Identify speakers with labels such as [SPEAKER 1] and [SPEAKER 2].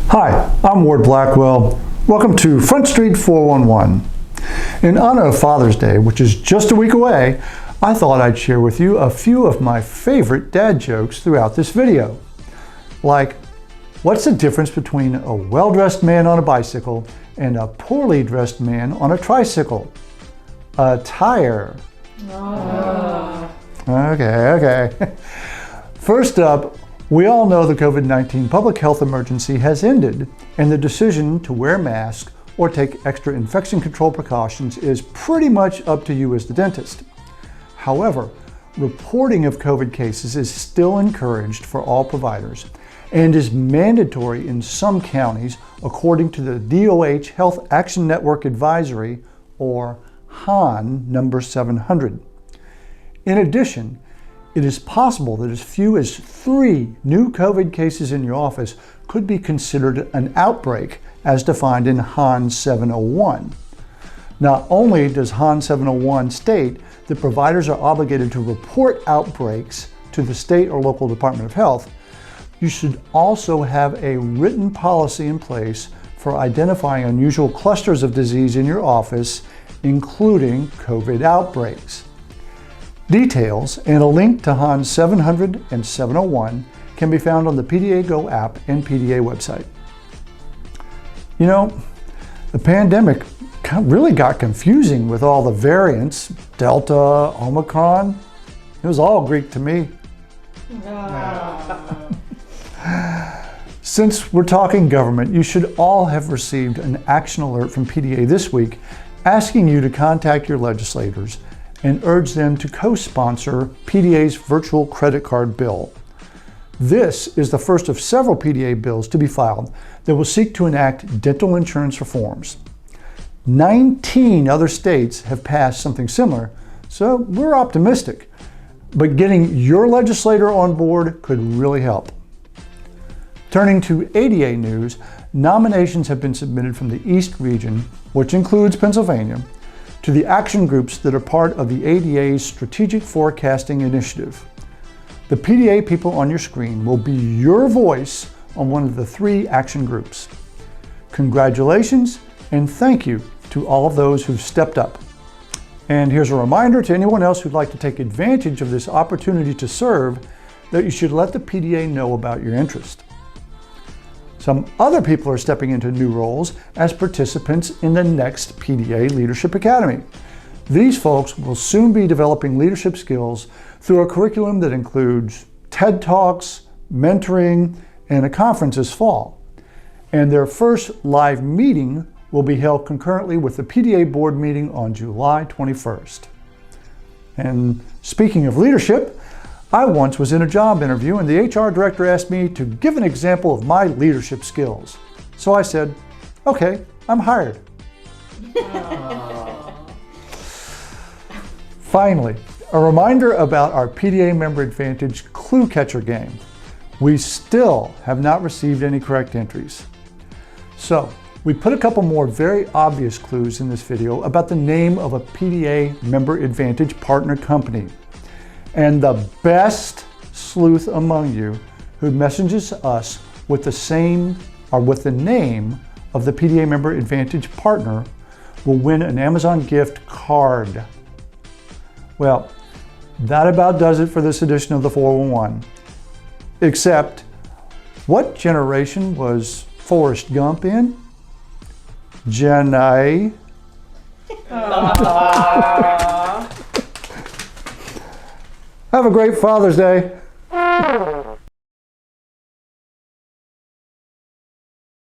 [SPEAKER 1] Hi, I'm Ward Blackwell. Welcome to Front Street 411. In honor of Father's Day, which is just a week away, I thought I'd share with you a few of my favorite dad jokes throughout this video. Like, what's the difference between a well-dressed man on a bicycle and a poorly dressed man on a tricycle? A tire. Oh. Okay. First up, we all know the COVID-19 public health emergency has ended, and the decision to wear masks or take extra infection control precautions is pretty much up to you as the dentist. However, reporting of COVID cases is still encouraged for all providers and is mandatory in some counties according to the DOH Health Action Network Advisory, or HAN number 700. In addition, it is possible that as few as 3 new COVID cases in your office could be considered an outbreak as defined in HAN 701. Not only does HAN 701 state that providers are obligated to report outbreaks to the state or local Department of Health, you should also have a written policy in place for identifying unusual clusters of disease in your office, including COVID outbreaks. Details and a link to HAN 700 and 701 can be found on the PDA Go app and PDA website. You know, the pandemic really got confusing with all the variants, Delta, Omicron. It was all Greek to me. Since we're talking government, you should all have received an action alert from PDA this week asking you to contact your legislators and urge them to co-sponsor PDA's virtual credit card bill. This is the first of several PDA bills to be filed that will seek to enact dental insurance reforms. 19 other states have passed something similar, so we're optimistic. But getting your legislator on board could really help. Turning to ADA news, nominations have been submitted from the East region, which includes Pennsylvania, to the action groups that are part of the ADA's Strategic Forecasting Initiative. The PDA people on your screen will be your voice on one of the 3 action groups. Congratulations and thank you to all of those who've stepped up. And here's a reminder to anyone else who'd like to take advantage of this opportunity to serve that you should let the PDA know about your interest. Some other people are stepping into new roles as participants in the next PDA Leadership Academy. These folks will soon be developing leadership skills through a curriculum that includes TED Talks, mentoring, and a conference this fall. And their first live meeting will be held concurrently with the PDA board meeting on July 21st. And speaking of leadership, I once was in a job interview and the HR director asked me to give an example of my leadership skills. So I said, okay, I'm hired. Finally, a reminder about our PDA Member Advantage Clue Catcher game. We still have not received any correct entries. So we put a couple more very obvious clues in this video about the name of a PDA Member Advantage partner company. And the best sleuth among you who messages us with the name of the PDA Member Advantage partner will win an Amazon gift card. Well, that about does it for this edition of the 411. Except, what generation was Forrest Gump in? Gen A. Have a great Father's Day.